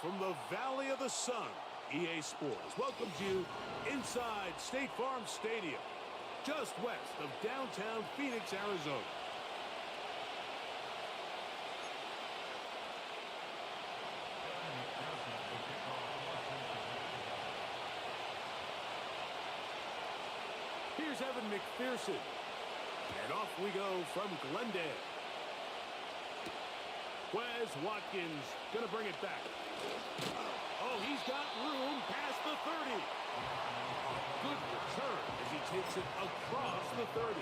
from the Valley of the Sun, EA Sports welcomes you inside State Farm Stadium, just west of downtown Phoenix, Arizona. Here's Evan McPherson. And off we go from Glendale. Wes Watkins going to bring it back. Oh, he's got room past the 30. Good return as he takes it across the 30.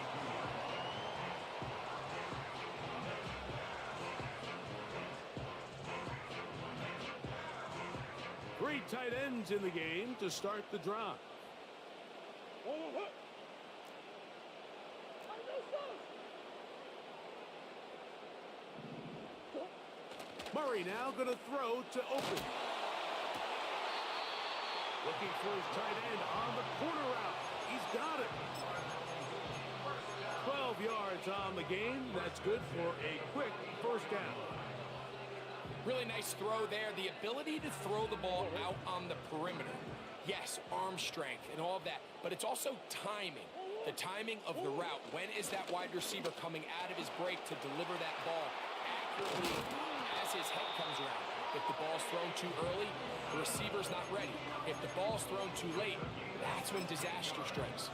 Three tight ends in the game to start the drive. Murray now going to throw to open. Looking for his tight end on the corner route. He's got it. 12 yards on the game. That's good for a quick first down. Really nice throw there. The ability to throw the ball out on the perimeter. Yes, arm strength and all of that, but it's also timing. The timing of the route. When is that wide receiver coming out of his break to deliver that ball accurately as his head comes around? If the ball's thrown too early, the receiver's not ready. If the ball's thrown too late, that's when disaster strikes.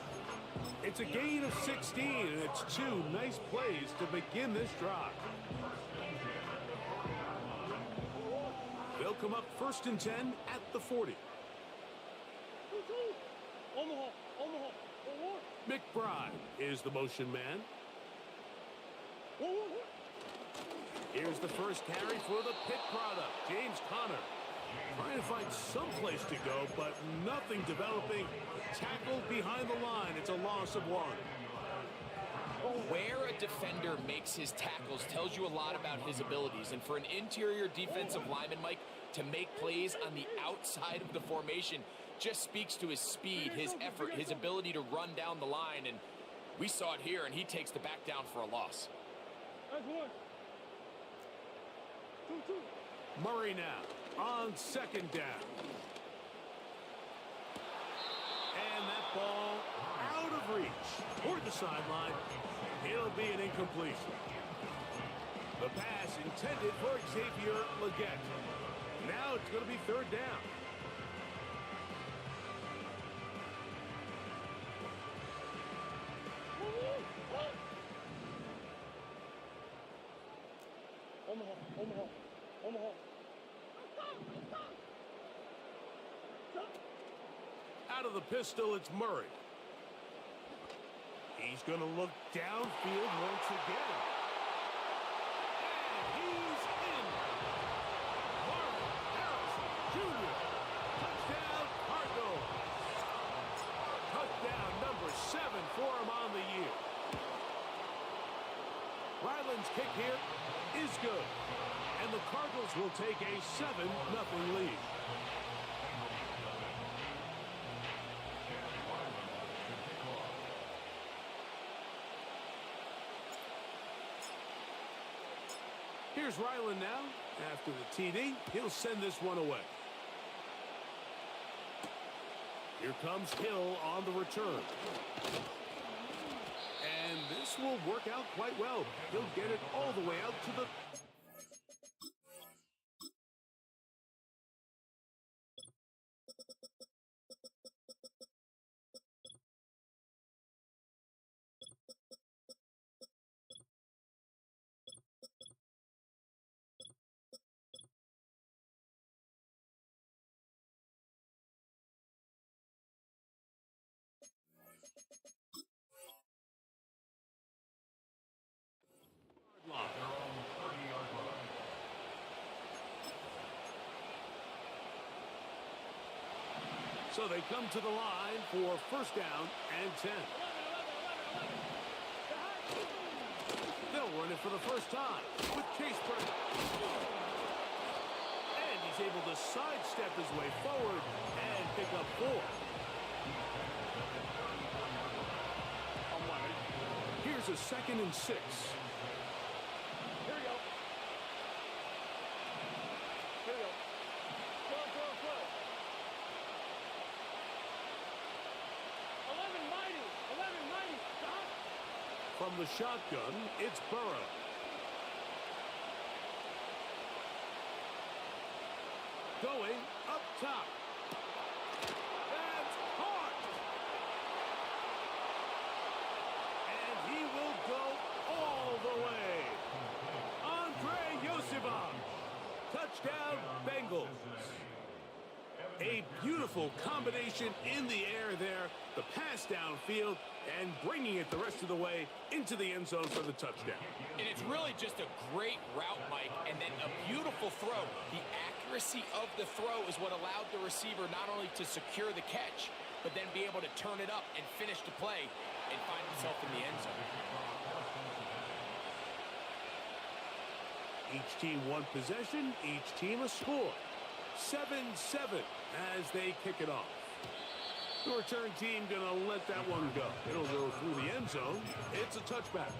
It's a gain of 16, and it's two nice plays to begin this drive. They'll come up 1st and 10 at the 40. McBride is the motion man. Here's the first carry for the Pitt product, James Conner. Trying to find some place to go, but nothing developing. Tackled behind the line. It's a loss of 1. Where a defender makes his tackles tells you a lot about his abilities. And for an interior defensive lineman, Mike, to make plays on the outside of the formation just speaks to his speed, his effort, his ability to run down the line. And we saw it here, and he takes the back down for a loss. Murray now on 2nd down. And that ball out of reach toward the sideline. It'll be an incompletion. The pass intended for Xavier Legette. Now it's going to be 3rd down. Out of the pistol, it's Murray. He's going to look downfield once again. And he's in. Marvin Harrison Jr. Touchdown, Cardinals. Touchdown number 7 for him on the year. Ryland's kick here is good. And the Cardinals will take a 7-0 lead. Here's Ryland now. After the TD, he'll send this one away. Here comes Hill on the return. And this will work out quite well. He'll get it all the way out to the... So they come to the line for 1st down and 10. They'll run it for the first time with Chase Burton. And he's able to sidestep his way forward and pick up 4. Here's a 2nd and 6. Here we go. Here we go. the shotgun, it's Burrow. Going up top. That's hard. And he will go all the way. Touchdown, Bengals. A beautiful combination in the air there. The pass downfield and bringing it the rest of the way into the end zone for the touchdown. And it's really just a great route, Mike, and then a beautiful throw. The accuracy of the throw is what allowed the receiver not only to secure the catch, but then be able to turn it up and finish the play and find himself in the end zone. Each team one possession, each team a score. 7-7 as they kick it off. The return team gonna let that one go. It'll go through the end zone. It's a touchback.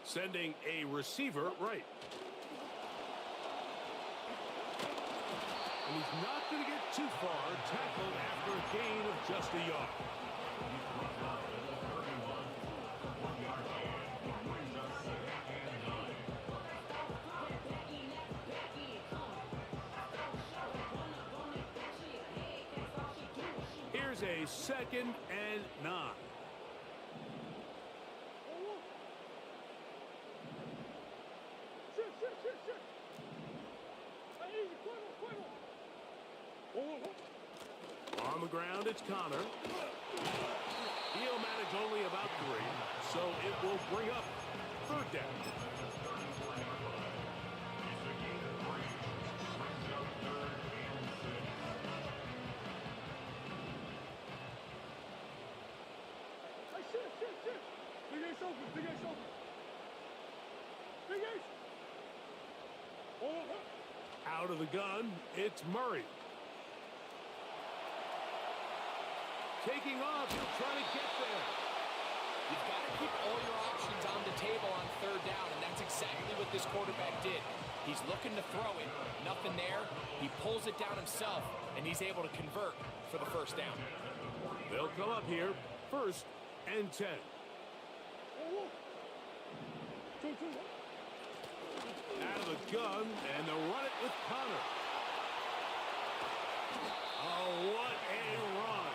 Sending a receiver right. And he's not going to get too far. Tackled after a gain of just a yard. Here's a 2nd and 9. On the ground, it's Connor. He'll manage only about 3, so it will bring up 3rd down. Out of the gun, it's Murray. Taking off, he'll try to get there. You've got to keep all your options on the table on 3rd down, and that's exactly what this quarterback did. He's looking to throw it. Nothing there. He pulls it down himself, and he's able to convert for the 1st down. They'll come up here, 1st and 10. Out of the gun, and they'll run it with Connor. Oh, what a run.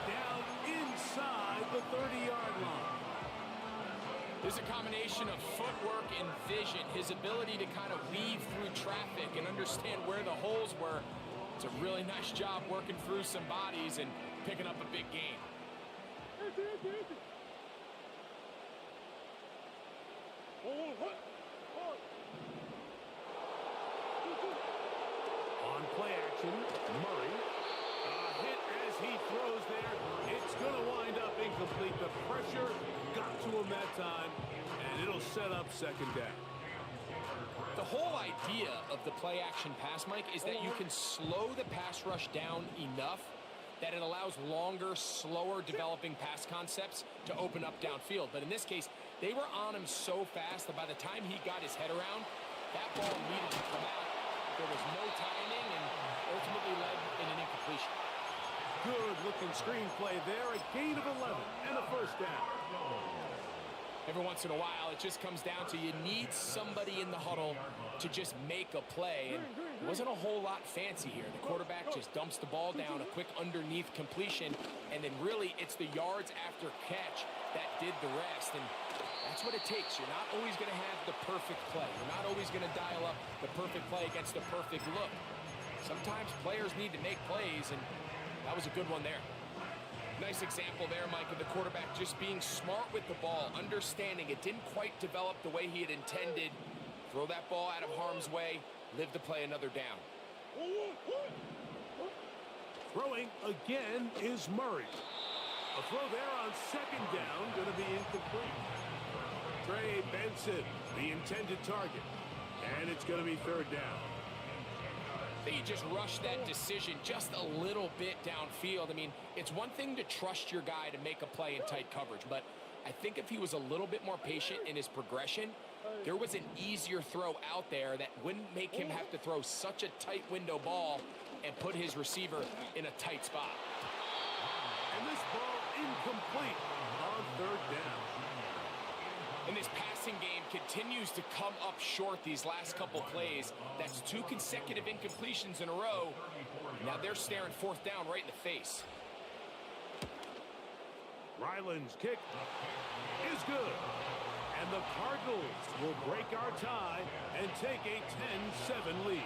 Down inside the 30-yard line. There's a combination of footwork and vision, his ability to kind of weave through traffic and understand where the holes were. It's a really nice job working through some bodies and picking up a big gain. On play action, Murray. A hit as he throws there. It's going to wind up incomplete. The pressure got to him that time, and it'll set up 2nd down. The whole idea of the play action pass, Mike, is that you can slow the pass rush down enough that it allows longer, slower developing pass concepts to open up downfield. But in this case, they were on him so fast that by the time he got his head around, that ball needed to come out. There was no timing and ultimately led in an incompletion. Good-looking screenplay there. A gain of 11 and a 1st down. Every once in a while, it just comes down to you need somebody in the huddle to just make a play. And it wasn't a whole lot fancy here. The quarterback just dumps the ball down, a quick underneath completion, and then really it's the yards after catch that did the rest. And that's what it takes. You're not always going to have the perfect play. You're not always going to dial up the perfect play against a perfect look. Sometimes players need to make plays, and that was a good one there. Nice example there, Mike, of the quarterback just being smart with the ball, understanding it didn't quite develop the way he had intended. Throw that ball out of harm's way, live to play another down. Throwing again is Murray. A throw there on 2nd down, going to be incomplete. Trey Benson, the intended target. And it's going to be 3rd down. They just rushed that decision just a little bit downfield. I mean, it's one thing to trust your guy to make a play in tight coverage, but I think if he was a little bit more patient in his progression, There was an easier throw out there that wouldn't make him have to throw such a tight window ball and put his receiver in a tight spot. And this ball incomplete on third down. And this passing game continues to come up short these last couple plays. That's 2 consecutive incompletions in a row. Now they're staring fourth down right in the face. Ryland's kick is good. And the Cardinals will break our tie and take a 10-7 lead.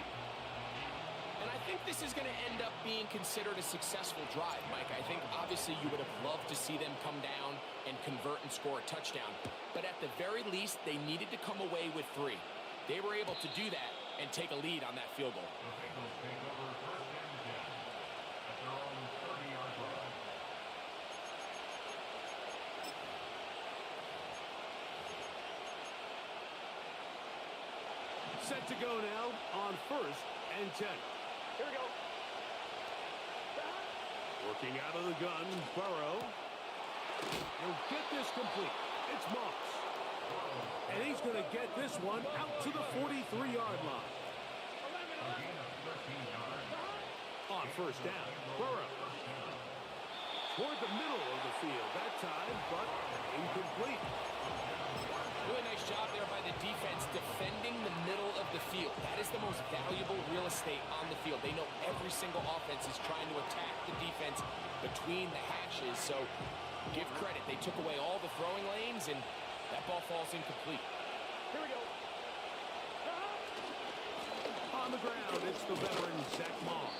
And I think this is going to end up being considered a successful drive, Mike. I think obviously you would have loved to see them come down and convert and score a touchdown. But at the very least, they needed to come away with 3. They were able to do that and take a lead on that field goal. Set to go now on 1st and 10. Here we go. Working out of the gun, Burrow. He'll get this complete. It's Moss. And he's going to get this one out to the 43-yard line. On 1st down, Burrow. Toward the middle of the field that time, but incomplete. Really nice job there by the defense defending the middle of the field. That is the most valuable real estate on the field. They know every single offense is trying to attack the defense between the hashes. So give credit. They took away all the throwing lanes, and that ball falls incomplete. Here we go. On the ground, it's the veteran Zach Moss.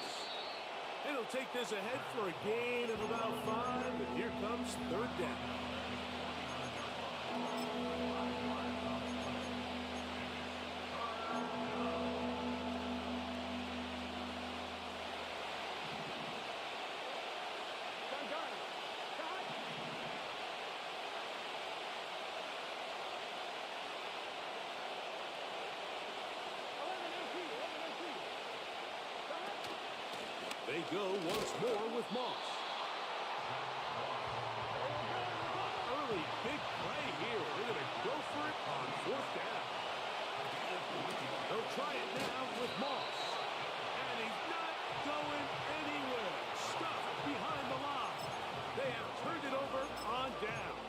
And he'll take this ahead for a gain of about 5. And here comes 3rd down. They go once more with Moss. Early big play here. They're going to go for it on 4th down. They'll try it now with Moss. And he's not going anywhere. Stuffed behind the line. They have turned it over on downs.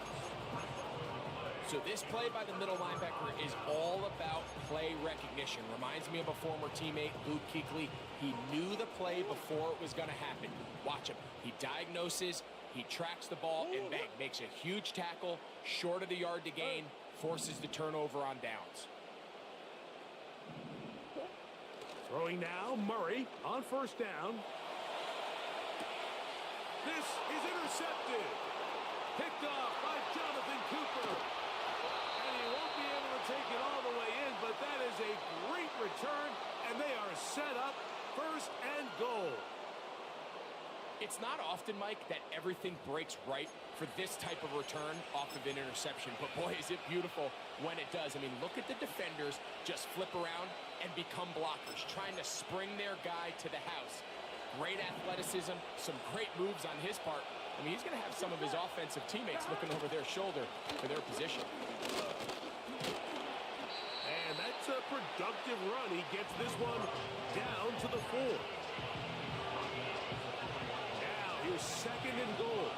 So this play by the middle linebacker is all about play recognition. Reminds me of a former teammate, Luke Kuechly. He knew the play before it was going to happen. Watch him. He diagnoses, he tracks the ball, and bang, makes a huge tackle, short of the yard to gain, forces the turnover on downs. Throwing now, Murray on 1st down. This is intercepted. Picked off by Jonathan Cooper. And he won't be able to take it all the way in, but that is a great return, and they are set up 1st and goal. It's not often, Mike, that everything breaks right for this type of return off of an interception. But boy, is it beautiful when it does. I mean, look at the defenders just flip around and become blockers, trying to spring their guy to the house. Great athleticism, some great moves on his part. I mean, he's going to have some of his offensive teammates looking over their shoulder for their position. And that's a productive run. He gets this one down to the 4. Now here's 2nd and goal.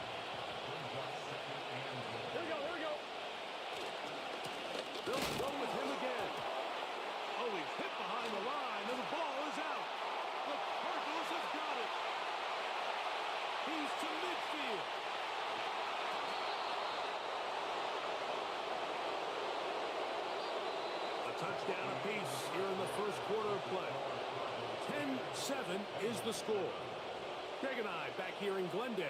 Here we go, here we go. They'll go with him again. Oh, he's hit behind the line, and the ball is out. The Cardinals have got it. He's to midfield. A touchdown apiece here in the 1st quarter of play. 10-7 is the score. Greg and I back here in Glendale.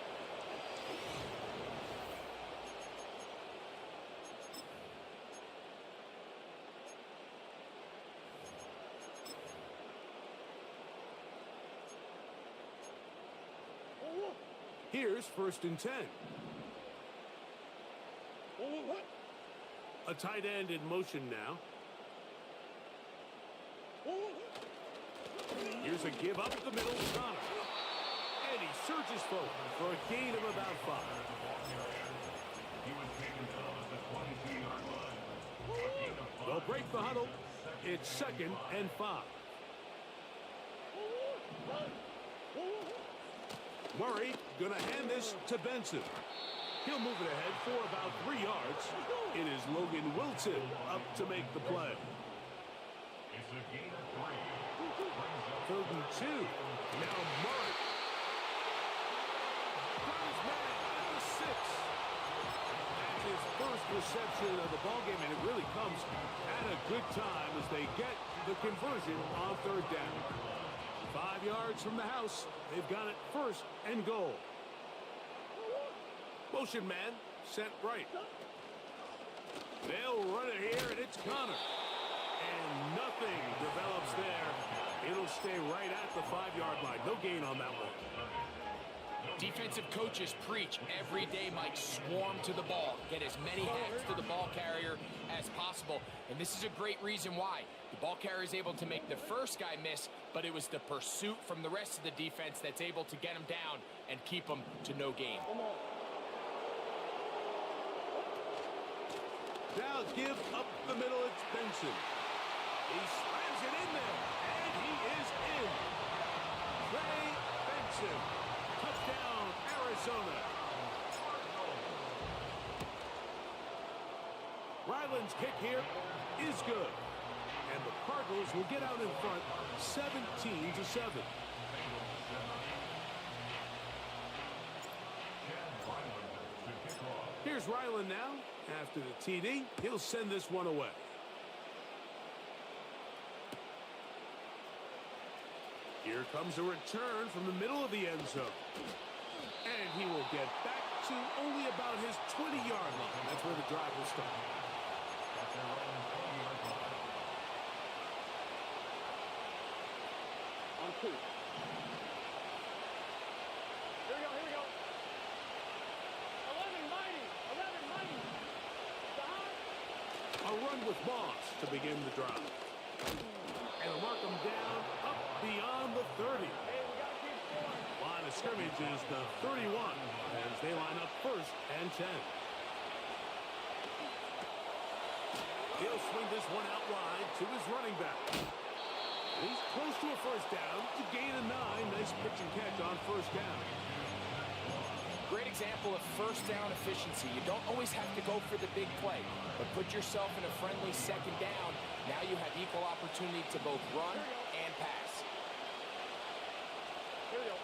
Here's 1st and 10. A tight end in motion now. Here's a give up the middle, Connor. And he surges forward for a gain of about 5. They'll break the huddle. It's 2nd and 5. Murray gonna hand this to Benson. He'll move it ahead for about 3 yards. It is Logan Wilson up to make the play. It's a gain of 3. 3rd and 2. Now Murray. Got his man at the 6. That's his first reception of the ballgame, and it really comes at a good time as they get the conversion on 3rd down. 5 yards from the house. They've got it 1st and goal. Motion man sent right. They'll run it here, and it's Connor. And nothing develops there. It'll stay right at the 5-yard line. No gain on that one. Defensive coaches preach every day, Mike, swarm to the ball. Get as many hacks to the ball carrier as possible. And this is a great reason why. The ball carrier is able to make the first guy miss, but it was the pursuit from the rest of the defense that's able to get him down and keep him to no gain. Now give up the middle, it's Benson. He slams it in there, and he is in. Trey Benson. Touchdown, Arizona. Ryland's kick here is good. And the Cardinals will get out in front 17-7. Here's Ryland now. After the TD, he'll send this one away. Here comes a return from the middle of the end zone. And he will get back to only about his 20-yard line. That's where the drive will start. On 2. Here we go, here we go. 11 mighty, 11 mighty. A run with Moss to begin the drive. And they'll mark him down up beyond the 30. Hey, we got to keep scoring. Line of scrimmage is the 31 as they line up 1st and 10. He'll swing this one out wide to his running back. He's close to a 1st down to gain a 9. Nice pitch and catch on 1st down. Great example of 1st down efficiency. You don't always have to go for the big play, but put yourself in a friendly 2nd down. Now you have equal opportunity to both run and pass. Here we go.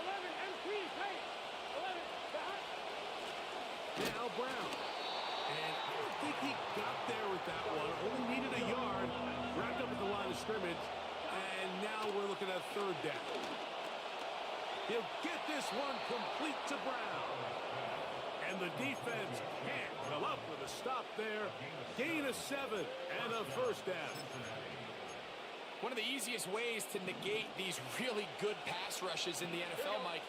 11 MP, hey. 11, back. Now Brown. And I don't think he got there with that one. Only needed a yard. Wrapped up at the line of scrimmage. And now we're looking at 3rd down. He'll get this one complete to Brown. And the defense can't come up with a stop there. Gain of 7 and a 1st down. One of the easiest ways to negate these really good pass rushes in the NFL, Mike,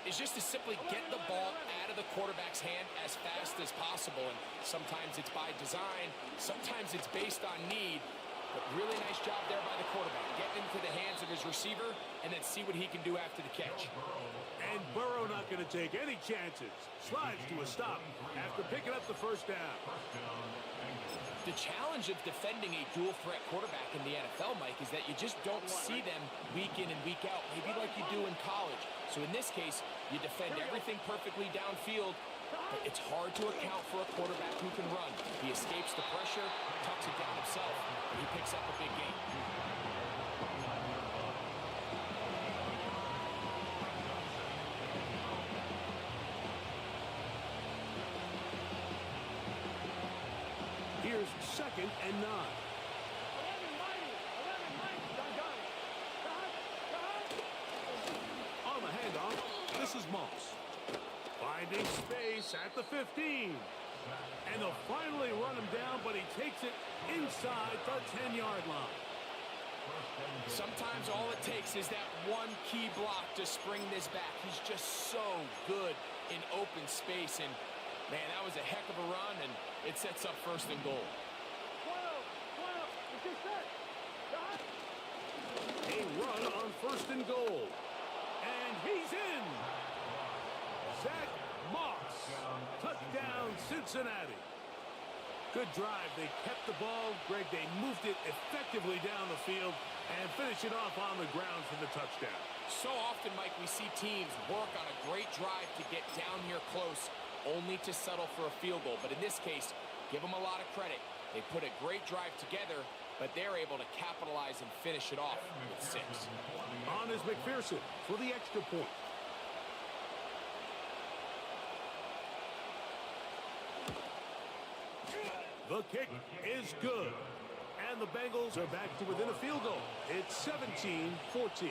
is just to simply get the ball out of the quarterback's hand as fast as possible. And sometimes it's by design, sometimes it's based on need. But really nice job there by the quarterback. Get into the hands of his receiver and then see what he can do after the catch. And Burrow not going to take any chances. Slides to a stop after picking up the 1st down. The challenge of defending a dual threat quarterback in the NFL, Mike, is that you just don't see them week in and week out, maybe like you do in college. So in this case, you defend everything perfectly downfield, but it's hard to account for a quarterback who can run. He escapes the pressure, tucks it down himself, and he picks up a big gain. Here's 2nd and 9. 11 mighty, 11 mighty. Got it. On the handoff, this is Moss. Finding space at the 15. And they'll finally run him down, but he takes it inside the 10-yard line. Sometimes all it takes is that one key block to spring this back. He's just so good in open space. And, man, that was a heck of a run, and it sets up 1st and goal. 12, it's just set. A run on 1st and goal. And he's in. Zach Moss. Touchdown, Cincinnati. Good drive. They kept the ball. Greg, they moved it effectively down the field and finish it off on the ground for the touchdown. So often, Mike, we see teams work on a great drive to get down here close, only to settle for a field goal. But in this case, give them a lot of credit. They put a great drive together, but they're able to capitalize and finish it off with 6. On is McPherson for the extra point. The kick is good. And the Bengals are back to within a field goal. It's 17-14.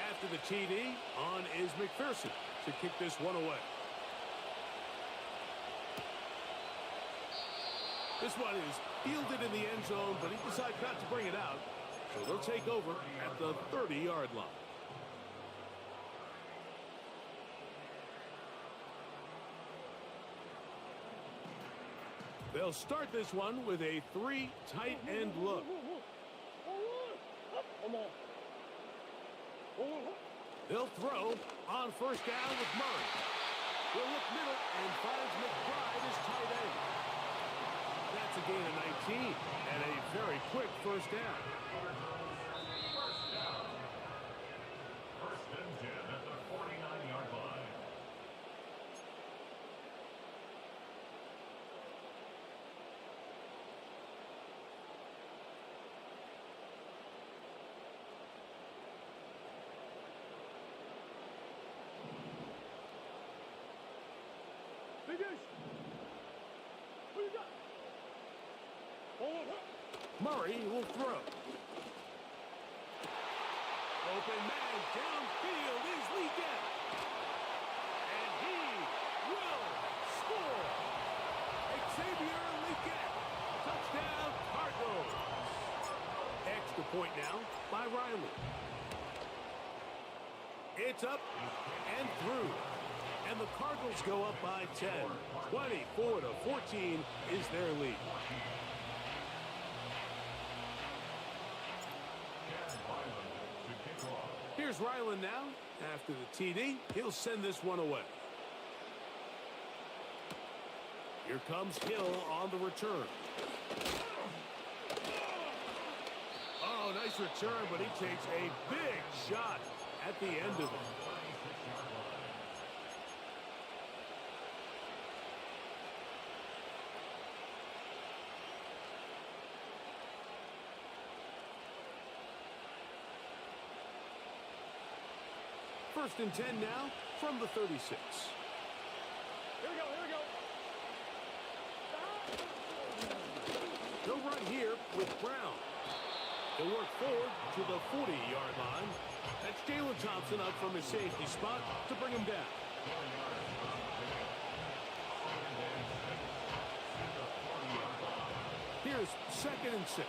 After the TD, on is McPherson to kick this one away. This one is fielded in the end zone, but he decides not to bring it out. So they'll take over at the 30-yard line. They'll start this one with a 3 tight end look. They'll throw on first down with Murray. He'll look middle and finds McBride as tight end. That's a gain of 19 and a very quick first down. First and 10 at the 49-yard line. Murray will throw. Open man downfield is Leggett. And he will score. Xavier Leggett. Touchdown Cardinals. Extra point now by Riley. It's up and through. And the Cardinals go up by 10. 24-14 is their lead. Here's Ryland now. After the TD, he'll send this one away. Here comes Hill on the return. Oh, nice return, but he takes a big shot at the end of it. First and 10 now from the 36. Here we go, here we go. They'll run here with Brown. He'll work forward to the 40-yard line. That's Jalen Thompson up from his safety spot to bring him down. Here's 2nd and 6. Here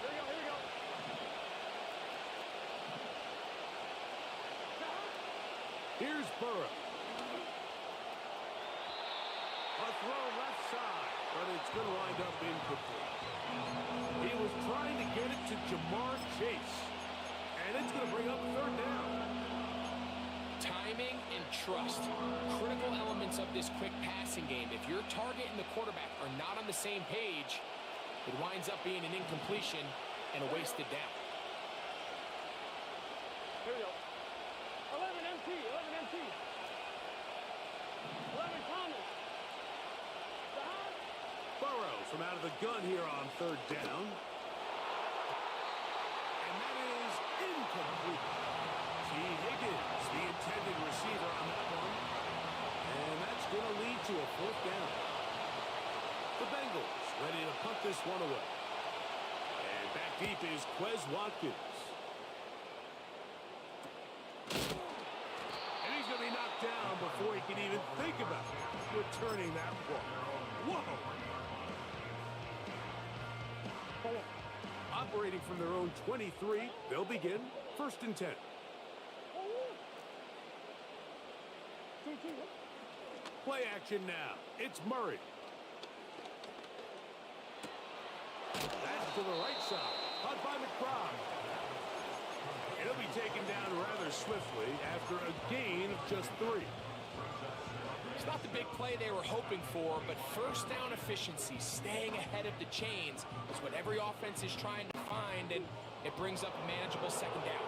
we go, here we go. Here's Burrow. A throw left side, but it's going to wind up incomplete. He was trying to get it to Jamar Chase, and it's going to bring up 3rd down. Timing and trust, critical elements of this quick passing game. If your target and the quarterback are not on the same page, it winds up being an incompletion and a wasted down. Here we go. 11 MT, 11 MT. 11 Thomas. Burrow from out of the gun here on 3rd down. And that is incomplete. T. Higgins, the intended receiver on that one. And that's going to lead to a 4th down. The Bengals ready to punt this one away. And back deep is Quez Watkins. And he's going to be knocked down before he can even think about returning that ball. Whoa! Operating from their own 23, they'll begin 1st and 10. Play action now. It's Murray. That's to the right side. Caught by McBride. He'll be taken down rather swiftly after a gain of just 3. It's not the big play they were hoping for, but first down efficiency, staying ahead of the chains, is what every offense is trying to find, and it brings up a manageable second down.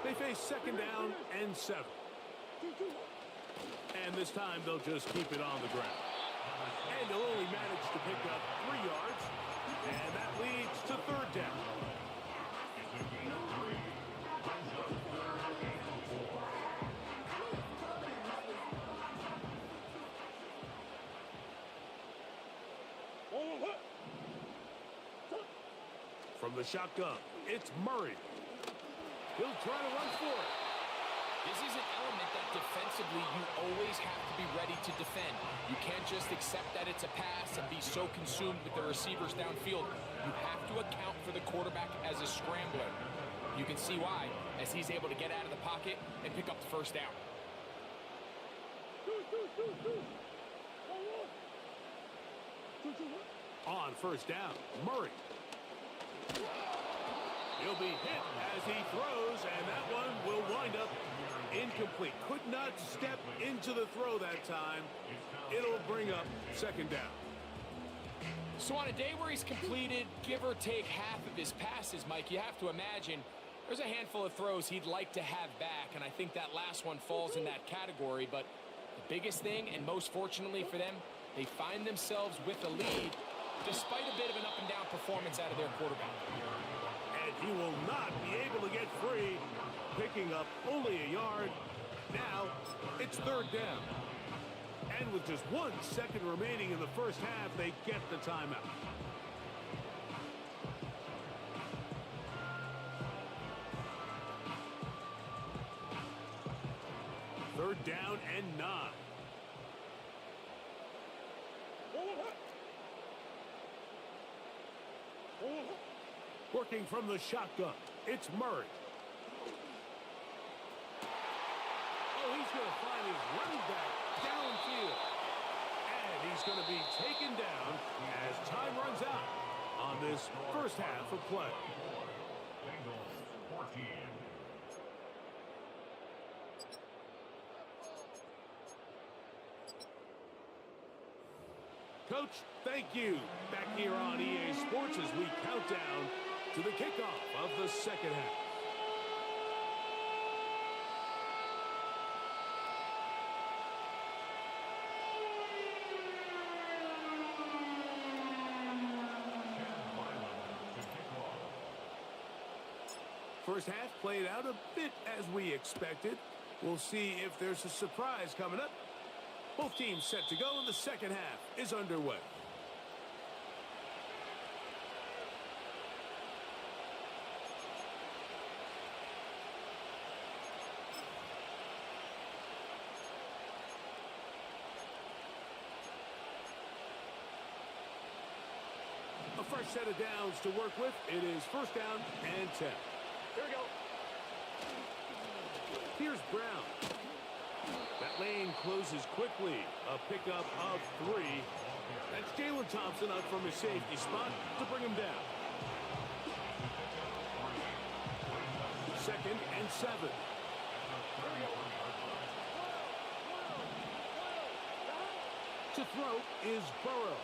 They face second down and 7. And this time they'll just keep it on the ground. And they'll only manage to pick up 3 yards, and that leads to third down. From the shotgun, it's Murray. He'll try to run for it. This is an element that defensively you always have to be ready to defend. You can't just accept that it's a pass and be so consumed with the receivers downfield. You have to account for the quarterback as a scrambler. You can see why, as he's able to get out of the pocket and pick up the first down. On first down, Murray. He'll be hit as he throws, and that one will wind up incomplete. Could not step into the throw that time. It'll bring up second down. So on a day where he's completed, give or take half of his passes, Mike, you have to imagine there's a handful of throws he'd like to have back, and I think that last one falls in that category. But the biggest thing, and most fortunately for them, they find themselves with a lead despite a bit of an up-and-down performance out of their quarterback. And he will not be able to get free, picking up only a yard. Now it's third down. And with just 1 second remaining in the first half, they get the timeout. Third down and 9. Working from the shotgun, it's Murray. Oh, he's going to find his running back downfield. And he's going to be taken down as time runs out on this first half of play. Bengals 14. Coach, thank you. Back here on EA Sports as we count down to the kickoff of the second half. First half played out a bit as we expected. We'll see if there's a surprise coming up. Both teams set to go, and the second half is underway. A fresh set of downs to work with. It is first down and 10. Here we go. Here's Brown. That lane closes quickly. A pickup of 3. That's Jalen Thompson up from his safety spot to bring him down. Second and 7. To throw is Burrow.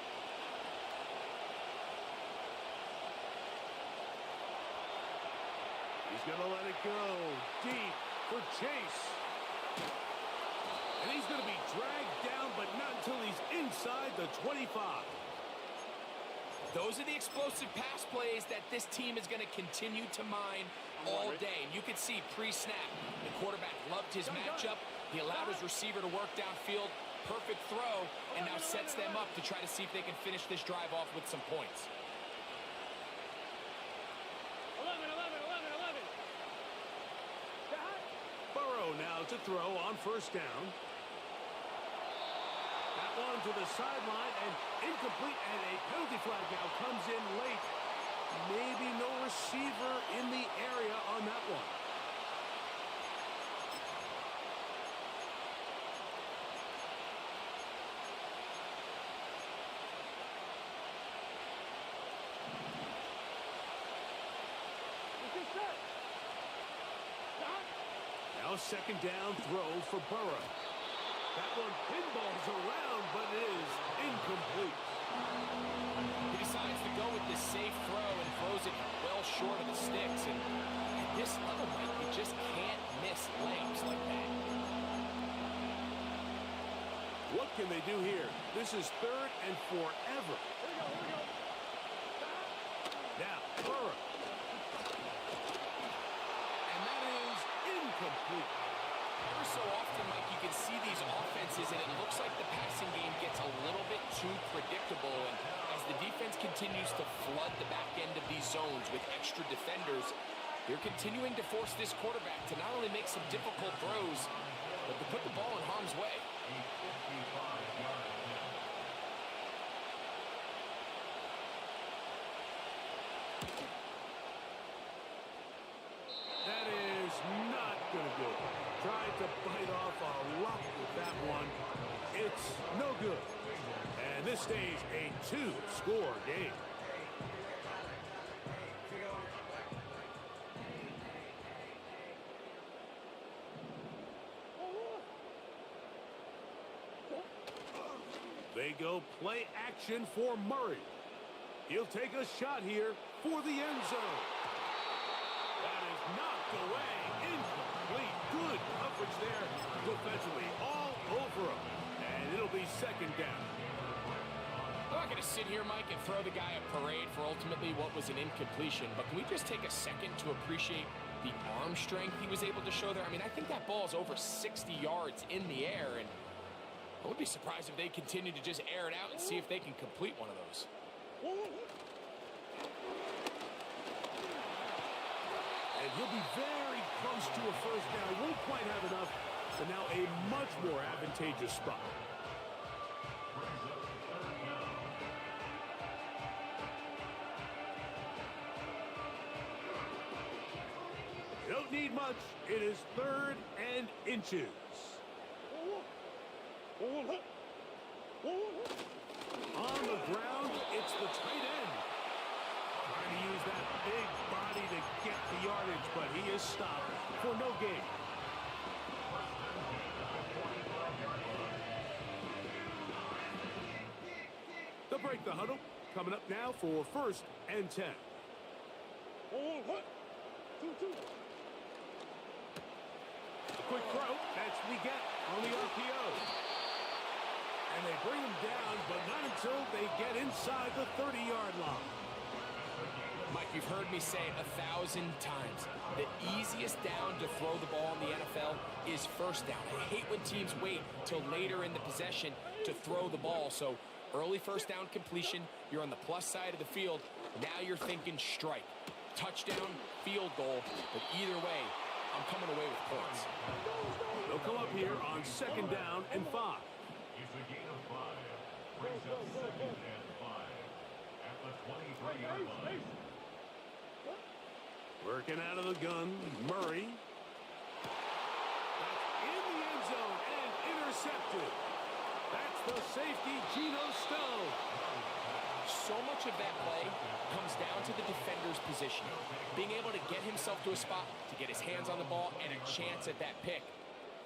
He's going to let it go deep for Chase. And he's going to be dragged down, but not until he's inside the 25. Those are the explosive pass plays that this team is going to continue to mine all day. And you can see pre-snap, the quarterback loved his matchup. He allowed his receiver to work downfield. Perfect throw, and now sets them up to try to see if they can finish this drive off with some points. 11. Burrow now to throw on first down. That one to the sideline and incomplete, and a penalty flag now comes in late. Maybe no receiver in the area on that one. second down throw for Burrow. That one pinballs around, but it is incomplete. He decides to go with this safe throw and throws it well short of the sticks. And at this level, Mike, you just can't miss layups like that. What can they do here? This is third and forever. Here we go. Now, Burrow. And that is incomplete. Ever so often, Mike, you can see these offenses, and it looks like the passing game gets a little bit too predictable. And as the defense continues to flood the back end of these zones with extra defenders, they're continuing to force this quarterback to not only make some difficult throws, but to put the ball in harm's way. That is not going to do it. Trying to bite off a lot with that one. It's no good. And this stays a two-score game. They go play action for Murray. He'll take a shot here for the end zone. That is knocked away. Incomplete. Good coverage there defensively. All over him. And it'll be second down. I'm not going to sit here, Mike, and throw the guy a parade for ultimately what was an incompletion, but can we just take a second to appreciate the arm strength he was able to show there? I mean, I think that ball is over 60 yards in the air, and I would be surprised if they continue to just air it out and see if they can complete one of those. And he'll be very close to a first down. Won't quite have enough, but now a much more advantageous spot. Don't need much. It is third and inches. On the ground, it's the tight end. Trying to use that big body to get the yardage, but he is stopped for no gain. They'll break the huddle. Coming up now for first and 10. A quick throw. That's we get on the RPO. And they bring him down, but not until they get inside the 30-yard line. Mike, you've heard me say 1,000 times, the easiest down to throw the ball in the NFL is first down. I hate when teams wait till later in the possession to throw the ball. So early first down completion, you're on the plus side of the field. Now you're thinking strike. Touchdown, field goal, but either way, I'm coming away with points. They'll come up here on second down and 5. It's a gain of 5. Brings up second and 5 at the 23-yard line. Working out of the gun, Murray. That's in the end zone and intercepted. That's the safety, Geno Stone. So much of that play comes down to the defender's position. Being able to get himself to a spot, to get his hands on the ball, and a chance at that pick.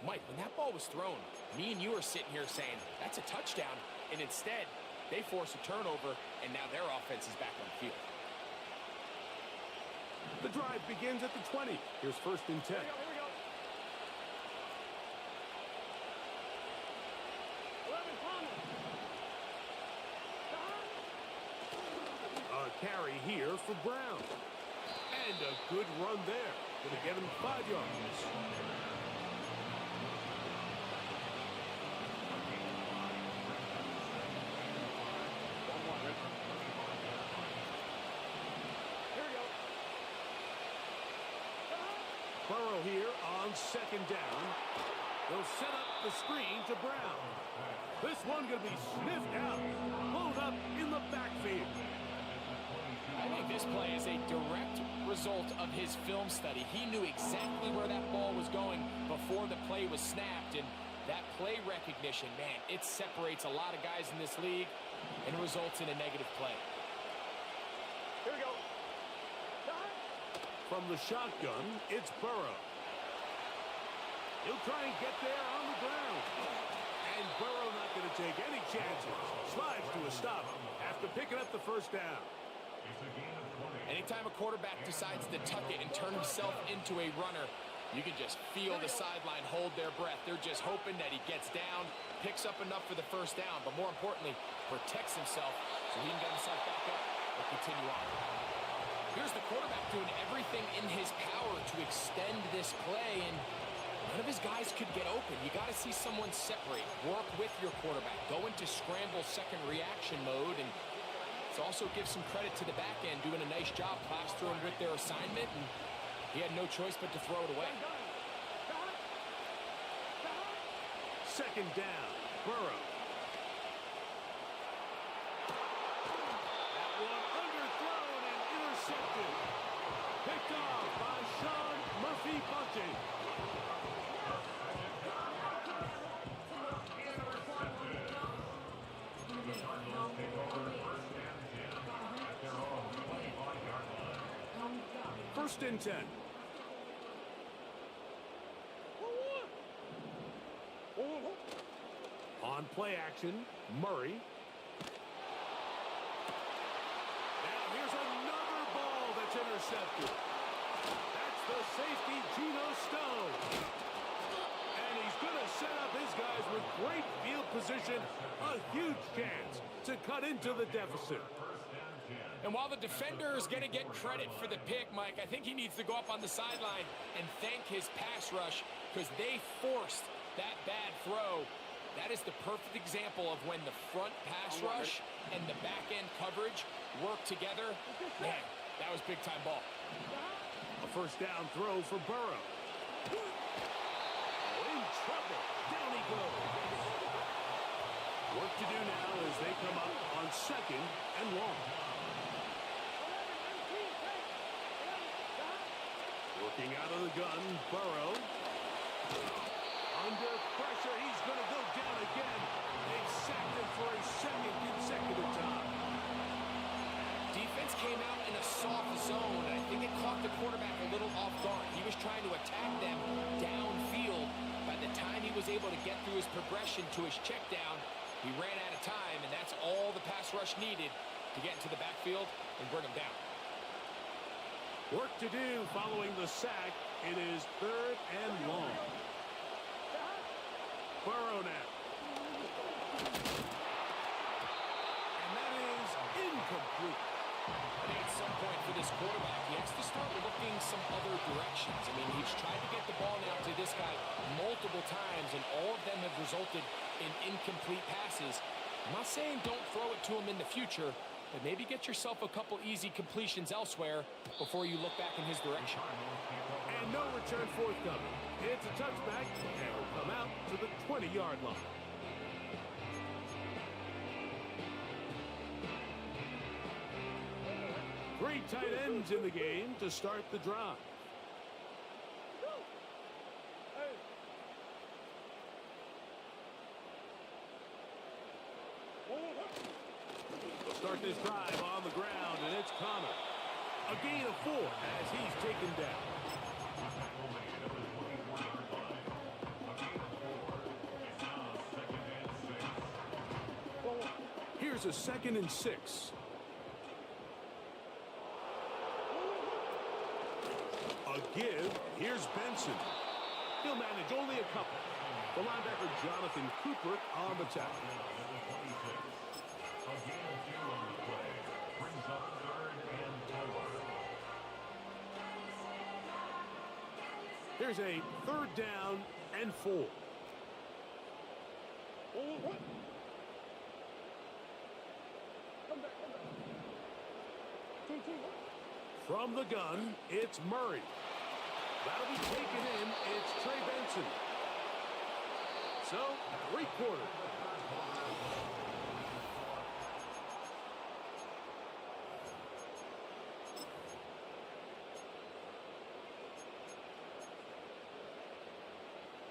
Mike, when that ball was thrown, me and you are sitting here saying, that's a touchdown. And instead, they force a turnover, and now their offense is back on the field. The drive begins at the 20. Here's first and 10. Here we go. 11 Thomas. A carry here for Brown. And a good run there. Gonna get him 5 yards. Burrow here on second down. They'll set up the screen to Brown. This one going to be sniffed out. Pulled up in the backfield. I think this play is a direct result of his film study. He knew exactly where that ball was going before the play was snapped. And that play recognition, man, it separates a lot of guys in this league and results in a negative play. Here we go. From the shotgun, it's Burrow. He'll try and get there on the ground. And Burrow not going to take any chances. Slides to a stop after picking up the first down. Anytime a quarterback decides to tuck it and turn himself into a runner, you can just feel the sideline hold their breath. They're just hoping that he gets down, picks up enough for the first down, but more importantly, protects himself so he can get himself back up or continue on. Here's the quarterback doing everything in his power to extend this play, and none of his guys could get open. You got to see someone separate, work with your quarterback, go into scramble second reaction mode, and it also gives some credit to the back end doing a nice job plastering with their assignment, and he had no choice but to throw it away. Second down, Burrow. That one underthrown and intercepted. Picked off by Sean Murphy Bunting. First and 10. On play action, Murray. Now here's another ball that's intercepted. That's the safety, Geno Stone. And he's going to set up his guys with great field position. A huge chance to cut into the deficit. And while the defender is going to get credit for the pick, Mike, I think he needs to go up on the sideline and thank his pass rush because they forced that bad throw. That is the perfect example of when the front pass rush and the back end coverage work together. Man, that was big-time ball. A first down throw for Burrow. In trouble. Down he goes. Work to do now as they come up on second and long. Working out of the gun, Burrow. Under pressure, he's going to go down again. They've sacked him for a second consecutive time. Defense came out in a soft zone, and I think it caught the quarterback a little off guard. He was trying to attack them downfield. By the time he was able to get through his progression to his check down, he ran out of time, and that's all the pass rush needed to get into the backfield and bring him down. Work to do following the sack. It is third and long. Burrow now. And that is incomplete. I think at some point for this quarterback, he has to start looking some other directions. I mean, he's tried to get the ball now to this guy multiple times, and all of them have resulted in incomplete passes. I'm not saying don't throw it to him in the future, but maybe get yourself a couple easy completions elsewhere before you look back in his direction. And no return forthcoming. It's a touchback, and will come out to the 20-yard line. Three tight ends in the game to start the drive. They'll start this drive on the ground, and it's Connor. A gain of 4 as he's taken down. Here's a 2nd and 6. A give. Here's Benson. He'll manage only a couple. The linebacker Jonathan Cooper on the tackle. Here's a 3rd down and 4. From the gun, it's Murray. That'll be taken in. It's Trey Benson. So, 3-quarter.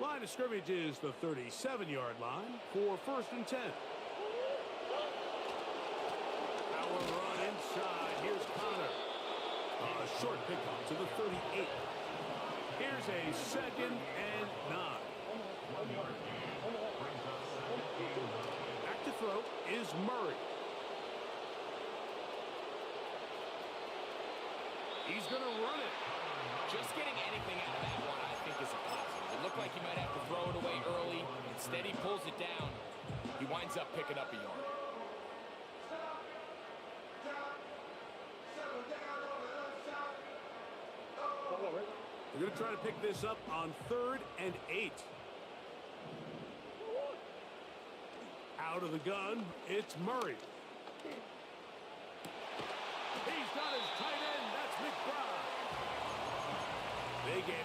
Line of scrimmage is the 37-yard line for 1st and 10. Power run inside. Here's Connor. A short pickup to the 38. Here's a 2nd and 9. 1-yard gain. Brings up second and 9. Back to throw is Murray. He's going to run it. Just getting anything out of that one, I think, is a positive. It looked like he might have to throw it away early. Instead, he pulls it down. He winds up picking up a yard. We're going to try to pick this up on 3rd and 8. Out of the gun, it's Murray. He's got his tight end. That's McBride. They get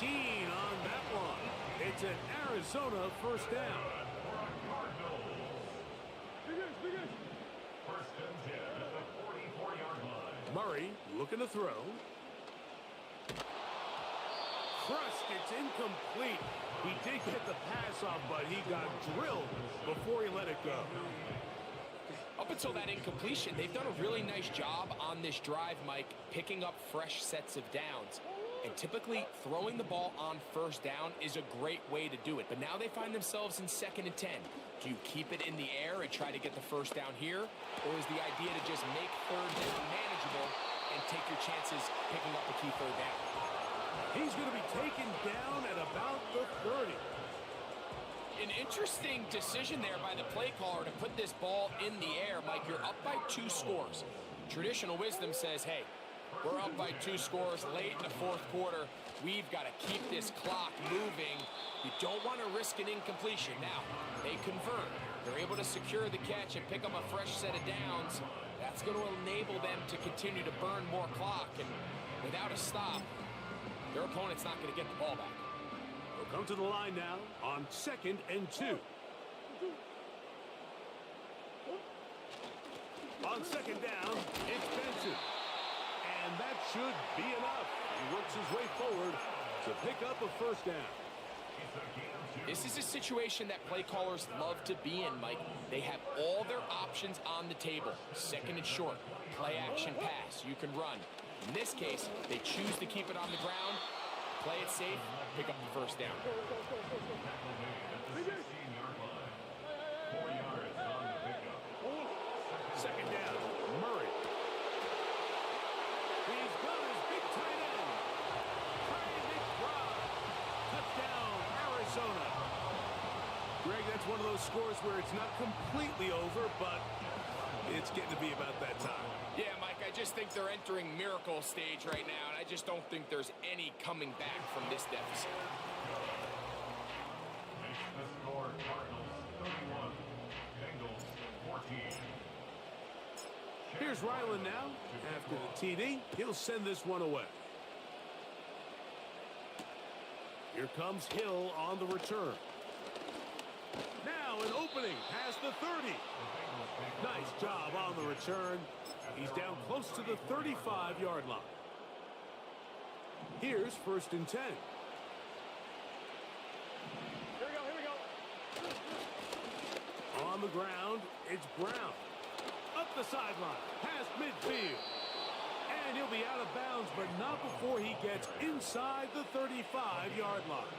18 on that one. It's an Arizona first down. First and 10 at the 44-yard line. Murray looking to throw. Crushed, it's incomplete. He did get the pass off, but he got drilled before he let it go. Up until that incompletion, they've done a really nice job on this drive, Mike, picking up fresh sets of downs. And typically, throwing the ball on first down is a great way to do it. But now they find themselves in 2nd and 10. Do you keep it in the air and try to get the first down here? Or is the idea to just make 3rd down manageable and take your chances picking up a key 3rd down? He's going to be taken down at about the 30. An interesting decision there by the play caller to put this ball in the air. Mike, you're up by 2 scores. Traditional wisdom says, hey, we're up by 2 scores late in the 4th quarter. We've got to keep this clock moving. You don't want to risk an incompletion. Now, they convert. They're able to secure the catch and pick up a fresh set of downs. That's going to enable them to continue to burn more clock. And without a stop, their opponent's not going to get the ball back. We'll come to the line now on 2nd and 2. On 2nd down, it's Benson. And that should be enough. He works his way forward to pick up a first down. This is a situation that play callers love to be in, Mike. They have all their options on the table. 2nd and short, play action pass, you can run. In this case, they choose to keep it on the ground, play it safe, pick up the first down. 4 yards on the pickup. 2nd down, Murray. He's got his big tight end. McBride. Touchdown, Arizona. Greg, that's one of those scores where it's not completely over, but it's getting to be about that time. Yeah, Mike, I just think they're entering miracle stage right now, and I just don't think there's any coming back from this deficit. Makes the score Cardinals 31, Bengals 14. Here's Ryland now. After the TD, he'll send this one away. Here comes Hill on the return. Now an opening past the 30. Nice job on the return. He's down close to the 35-yard line. Here's 1st and 10. Here we go. On the ground, it's Brown. Up the sideline, past midfield. And he'll be out of bounds, but not before he gets inside the 35-yard line.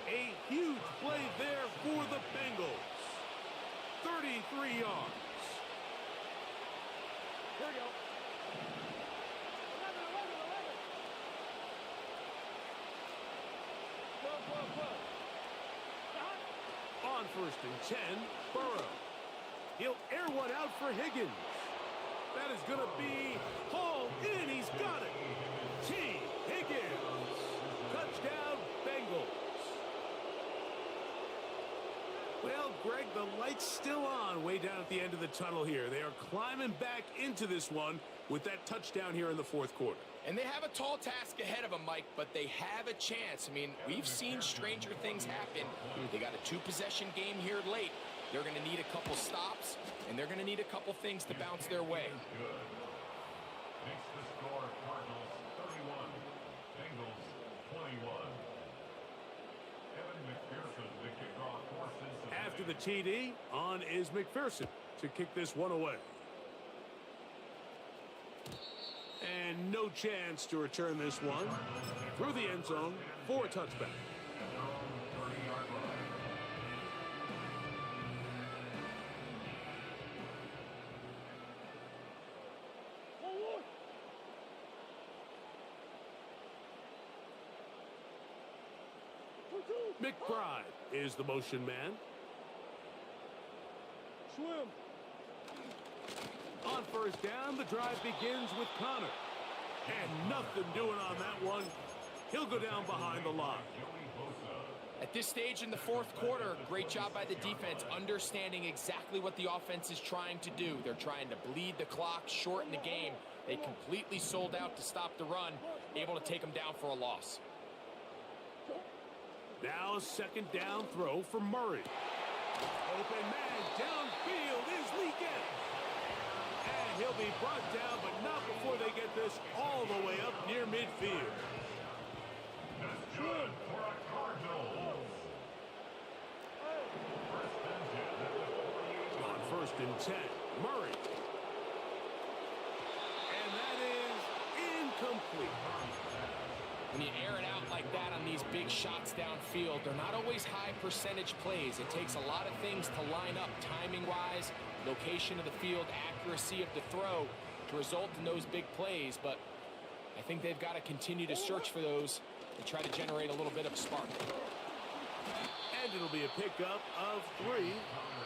A huge play there for the Bengals. 33 yards. Here we go. 11. On 1st and 10, Burrow. He'll air one out for Higgins. That is going to be hauled in. He's got it. T. Higgins. Touchdown, Bengals. Well, Greg, the light's still on way down at the end of the tunnel here. They are climbing back into this one with that touchdown here in the 4th quarter. And they have a tall task ahead of them, Mike, but they have a chance. I mean, we've seen stranger things happen. They got a 2-possession game here late. They're going to need a couple stops, and they're going to need a couple things to bounce their way. Makes the score Cardinals 31, Bengals 21. Evan McPherson, the kickoff for Cincinnati. After the TD, on is McPherson to kick this one away. And no chance to return this one through the end zone for a touchback. McBride is the motion man. Swim. On first down, the drive begins with Connor. And nothing doing on that one. He'll go down behind the line. At this stage in the fourth quarter, great job by the defense understanding exactly what the offense is trying to do. They're trying to bleed the clock, shorten the game. They completely sold out to stop the run, able to take them down for a loss. Now a second down throw for Murray. Open man downfield is Legette. And he'll be brought down, but not before they get this all the way up near midfield. That's good for a Cardinals. On first and 10, Murray. And that is incomplete. When you air it out like that on these big shots downfield, they're not always high percentage plays. It takes a lot of things to line up timing-wise, location of the field, accuracy of the throw to result in those big plays. But I think they've got to continue to search for those and try to generate a little bit of a spark. And it'll be a pickup of 3.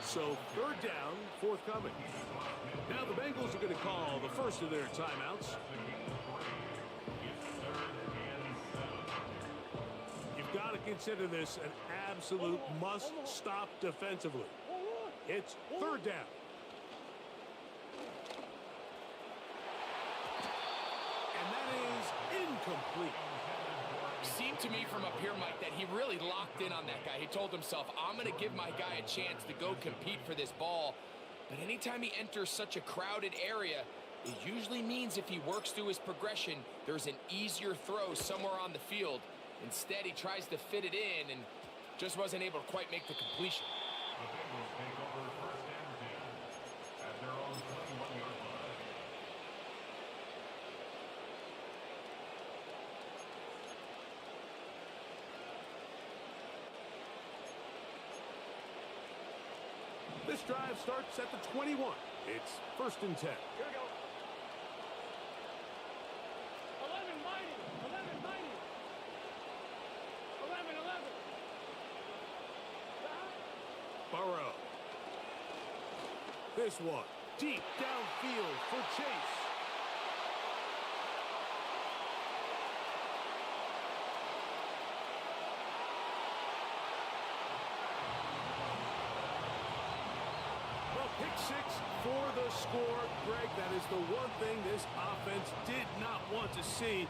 So third down, forthcoming. Now the Bengals are going to call the first of their timeouts. You've got to consider this an absolute must-stop defensively. It's third down. And that is incomplete. Seemed to me from up here, Mike, that he really locked in on that guy. He told himself, I'm going to give my guy a chance to go compete for this ball. But anytime he enters such a crowded area, it usually means if he works through his progression, there's an easier throw somewhere on the field. Instead, he tries to fit it in and just wasn't able to quite make the completion. The Bengals take over first and 10 at their own 21-yard line. This drive starts at the 21. It's first and 10. Here we go. 11 mighty. 11 mighty. 11, 11. Burrow. This one deep downfield for Chase. Well, pick 6 for the score. Greg, that is the one thing this offense did not want to see.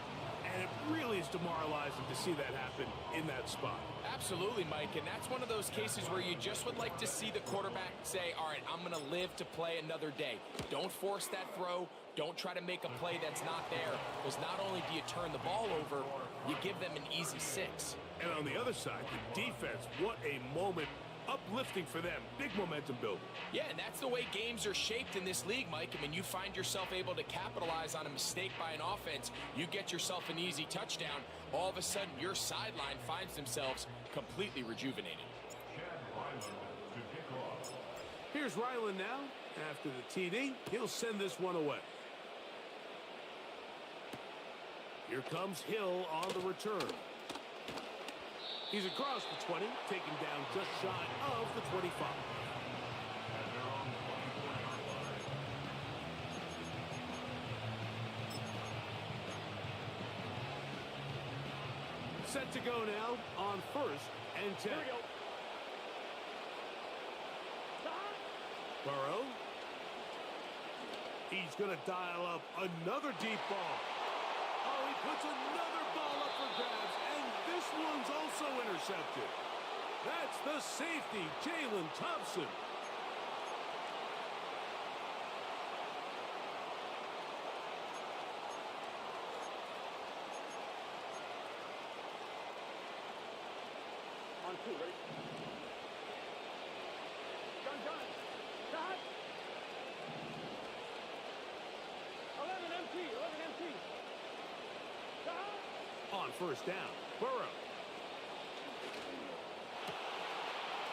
And it really is demoralizing to see that happen in that spot. Absolutely, Mike, and that's one of those cases where you just would like to see the quarterback say, all right, I'm going to live to play another day. Don't force that throw. Don't try to make a play that's not there, because not only do you turn the ball over, you give them an easy 6. And on the other side, the defense, what a moment. Uplifting for them. Big momentum building. Yeah, and that's the way games are shaped in this league, Mike. I mean, you find yourself able to capitalize on a mistake by an offense. You get yourself an easy touchdown. All of a sudden, your sideline finds themselves completely rejuvenated. Here's Ryland now. After the TD, he'll send this one away. Here comes Hill on the return. He's across the 20, taken down just shy of the 25. Set to go now on first and 10. Here we go. Burrow. He's going to dial up another deep ball. Oh, he puts another ball up for grabs, and this one's also intercepted. That's the safety, Jalen Thompson. On 2, ready? Gun. Shot. 11 MT. 11 MT. Shot. On first down, Burrow.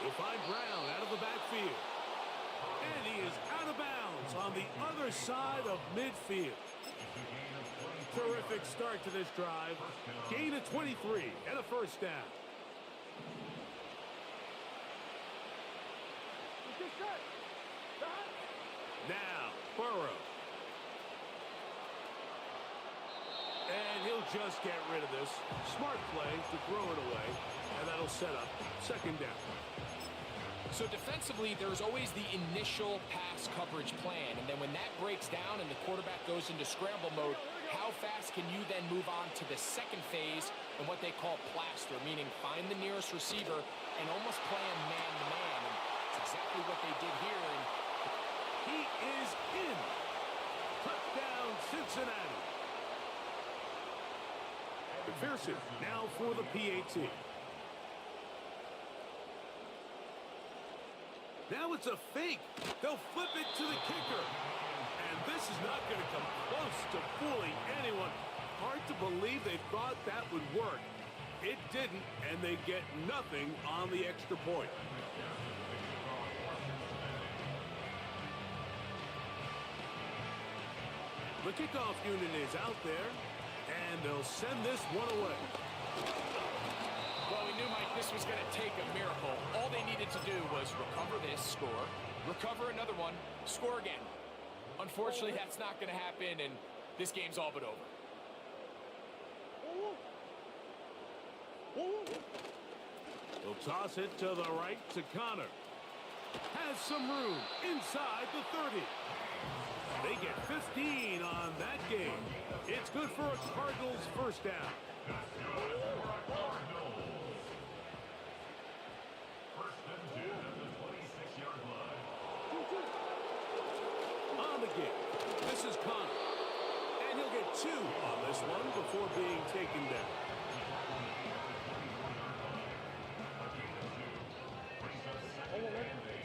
He'll find Brown out of the backfield. And he is out of bounds on the other side of midfield. Terrific start to this drive. Gain of 23 and a first down. Now, Burrow. And he'll just get rid of this. Smart play to throw it away, and that'll set up second down. So defensively, there's always the initial pass coverage plan, and then when that breaks down and the quarterback goes into scramble mode, how fast can you then move on to the second phase and what they call plaster, meaning find the nearest receiver and almost play him man-to-man. And it's exactly what they did here. And he is in. Touchdown, Cincinnati. McPherson now for the PAT. Now it's a fake. They'll flip it to the kicker. And this is not going to come close to fooling anyone. Hard to believe they thought that would work. It didn't, and they get nothing on the extra point. The kickoff unit is out there, and they'll send this one away. Well, we knew, Mike, this was going to take a miracle. All they needed to do was recover this, score, recover another one, score again. Unfortunately, that's not going to happen, and this game's all but over. He'll toss it to the right to Connor. Has some room inside the 30. They get 15 on that game. It's good for a Cardinals first down. On the game, this is Connor. And he'll get 2 on this one before being taken down.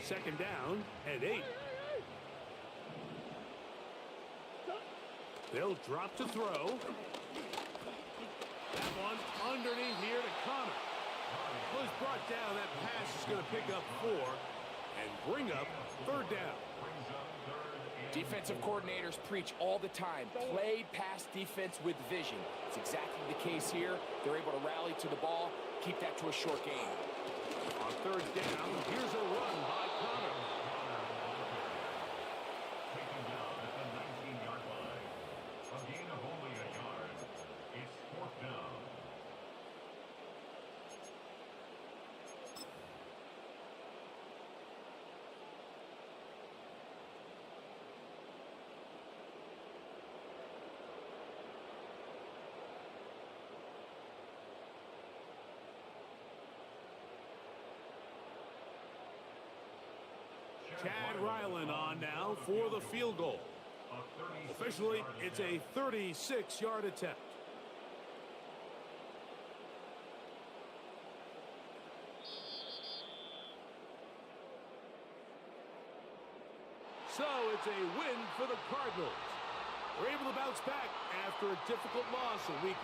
Second down and 8. They'll drop to throw. That one underneath here to Connor. Was brought down. That pass is going to pick up 4 and bring up third down. Defensive coordinators preach all the time, play pass defense with vision. It's exactly the case here. They're able to rally to the ball, keep that to a short game. On third down, here's a run by Connor. Taken down at the 19-yard line. A gain of only a yard. It's fourth down. Chad Ryland on now for the field goal. Officially, it's a 36-yard attempt. So it's a win for the Cardinals. We're able to bounce back after a difficult loss a week